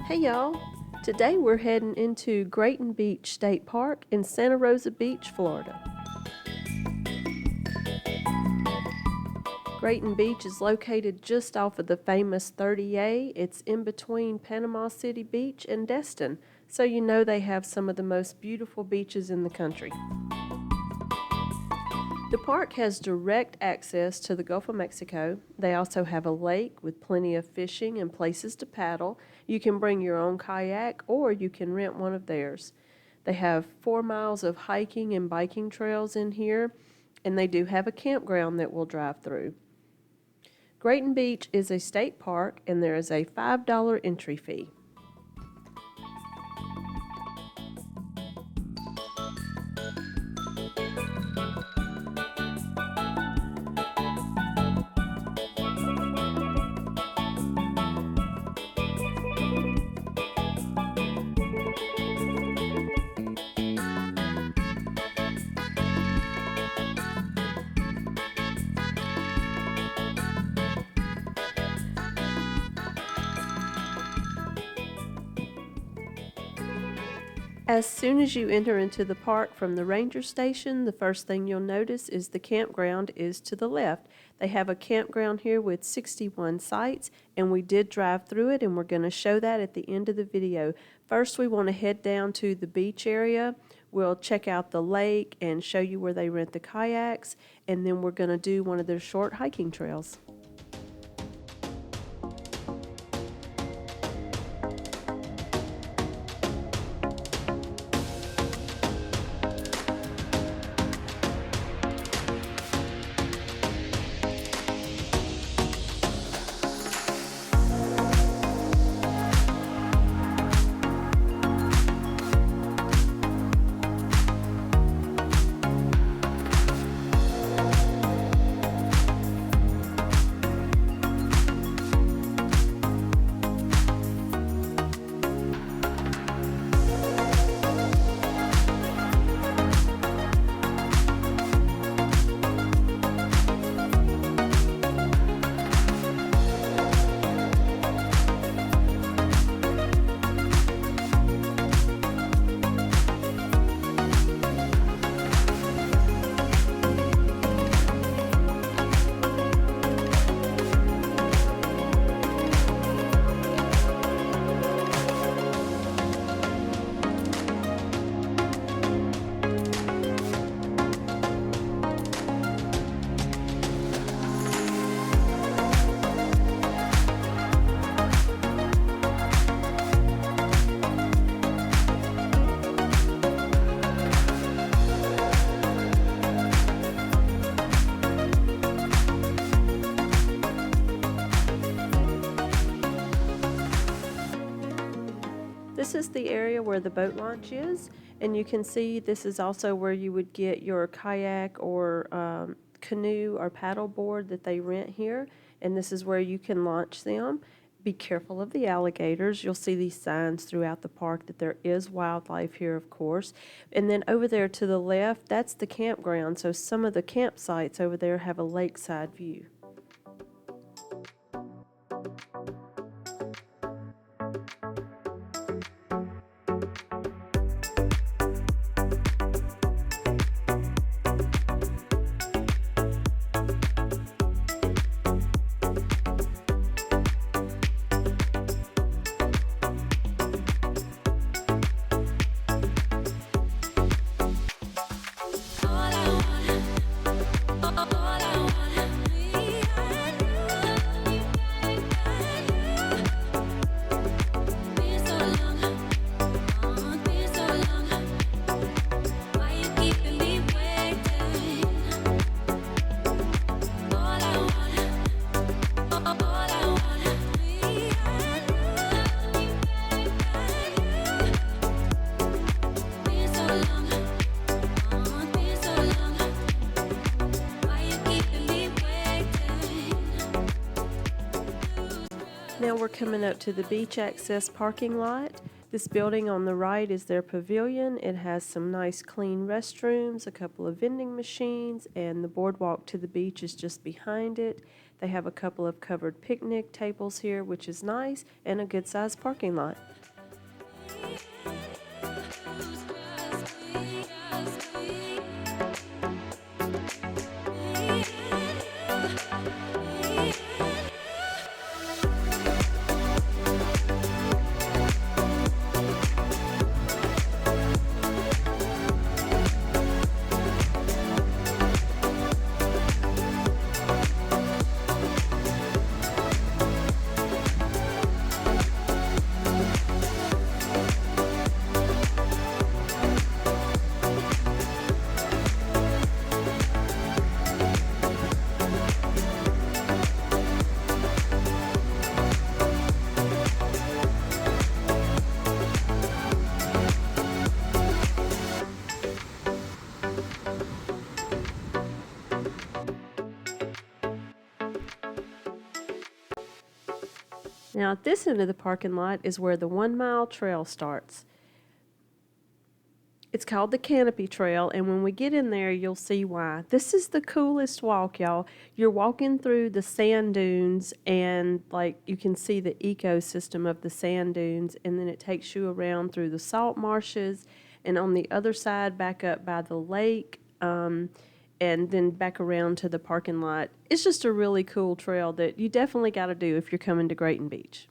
Hey y'all! Today we're heading into Grayton Beach State Park in Santa Rosa Beach, Florida. Grayton Beach is located just off of the famous 30A. It's in between Panama City Beach and Destin, so you know they have some of the most beautiful beaches in the country. The park has direct access to the Gulf of Mexico. They also have a lake with plenty of fishing and places to paddle. You can bring your own kayak or you can rent one of theirs. They have 4 miles of hiking and biking trails in here, and they do have a campground that we'll drive through. Grayton Beach is a state park, and there is a $5 entry fee. As soon as you enter into the park from the ranger station, the first thing you'll notice is the campground is to the left. They have a campground here with 61 sites, and we did drive through it, and we're going to show that at the end of the video. First, we want to head down to the beach area. We'll check out the lake and show you where they rent the kayaks, and then we're going to do one of their short hiking trails. This is the area where the boat launch is, and you can see this is also where you would get your kayak or canoe or paddle board that they rent here, and this is where you can launch them. Be careful of the alligators. You'll see these signs throughout the park that there is wildlife here, of course. And then over there to the left, that's the campground, so some of the campsites over there have a lakeside view. Now we're coming up to the beach access parking lot. This building on the right is their pavilion. It has some nice clean restrooms, a couple of vending machines, and the boardwalk to the beach is just behind it. They have a couple of covered picnic tables here, which is nice, and a good-sized parking lot. Now, at this end of the parking lot is where the 1 mile trail starts. It's called the Canopy Trail, and when we get in there, you'll see why. This is the coolest walk, y'all. You're walking through the sand dunes, and like you can see the ecosystem of the sand dunes, and then it takes you around through the salt marshes, and on the other side, back up by the lake, and then back around to the parking lot. It's just a really cool trail that you definitely got to do if you're coming to Grayton Beach.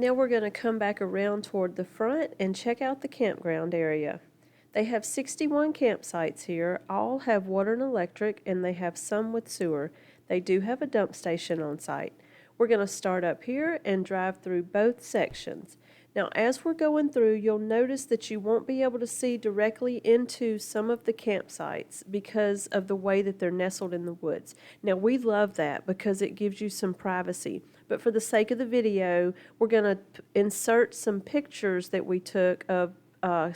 Now we're going to come back around toward the front and check out the campground area. They have 61 campsites here. All have water and electric, and they have some with sewer. They do have a dump station on site. We're going to start up here and drive through both sections. Now, as we're going through, you'll notice that you won't be able to see directly into some of the campsites because of the way that they're nestled in the woods. Now, we love that because it gives you some privacy. But for the sake of the video, we're going to insert some pictures that we took of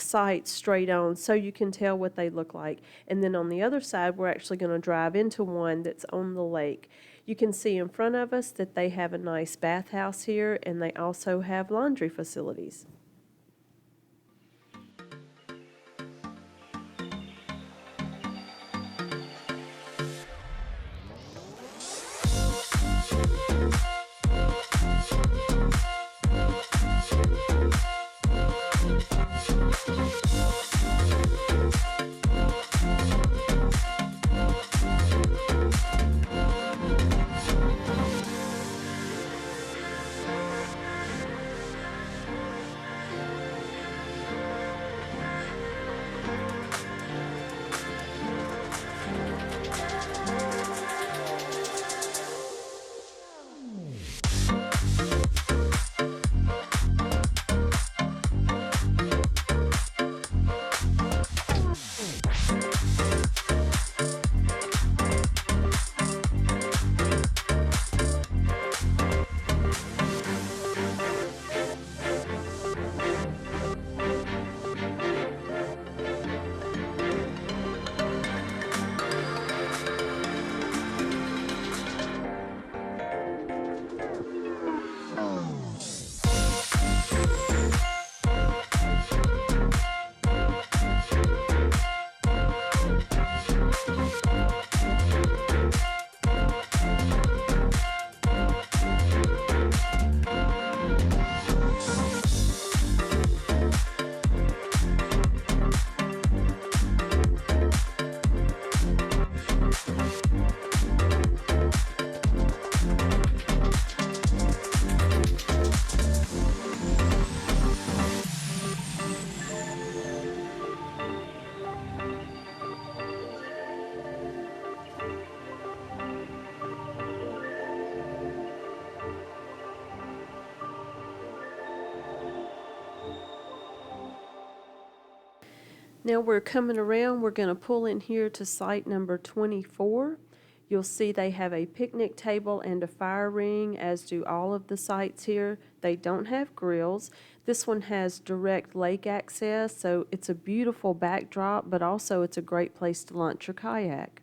sites straight on so you can tell what they look like. And then on the other side, we're actually going to drive into one that's on the lake. You can see in front of us that they have a nice bathhouse here, and they also have laundry facilities. Now we're coming around, we're going to pull in here to site number 24. You'll see they have a picnic table and a fire ring, as do all of the sites here. They don't have grills. This one has direct lake access, so it's a beautiful backdrop, but also it's a great place to launch your kayak.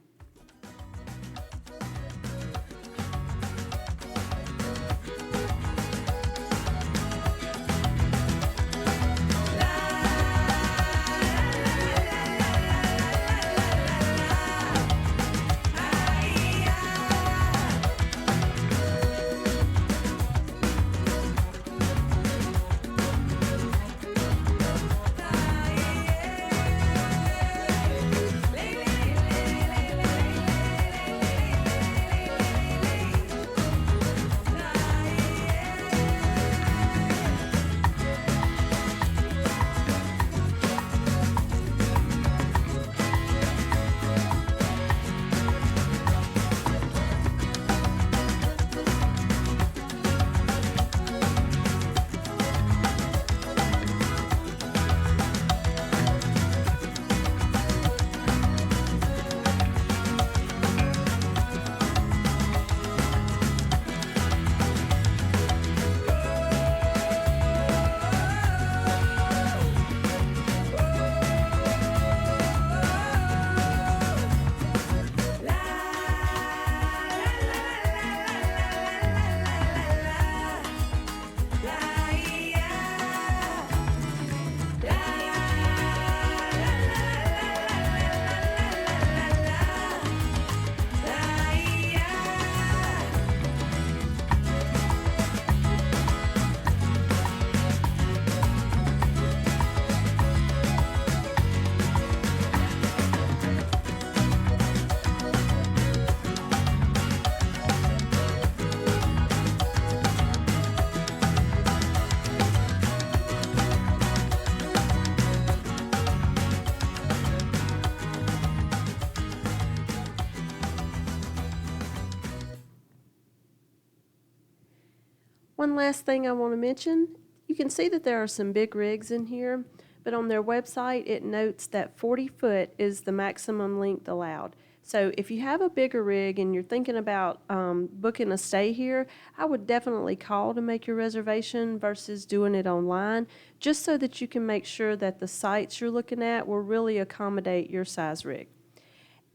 One last thing I want to mention, you can see that there are some big rigs in here, but on their website it notes that 40 foot is the maximum length allowed. So if you have a bigger rig and you're thinking about booking a stay here, I would definitely call to make your reservation versus doing it online, just so that you can make sure that the sites you're looking at will really accommodate your size rig.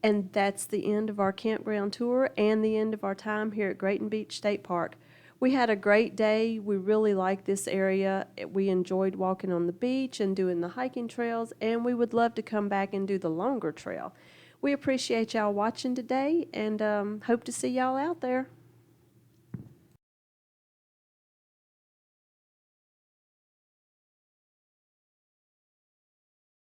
And that's the end of our campground tour and the end of our time here at Grayton Beach State Park. We had a great day. We really liked this area. We enjoyed walking on the beach and doing the hiking trails, and we would love to come back and do the longer trail. We appreciate y'all watching today and hope to see y'all out there.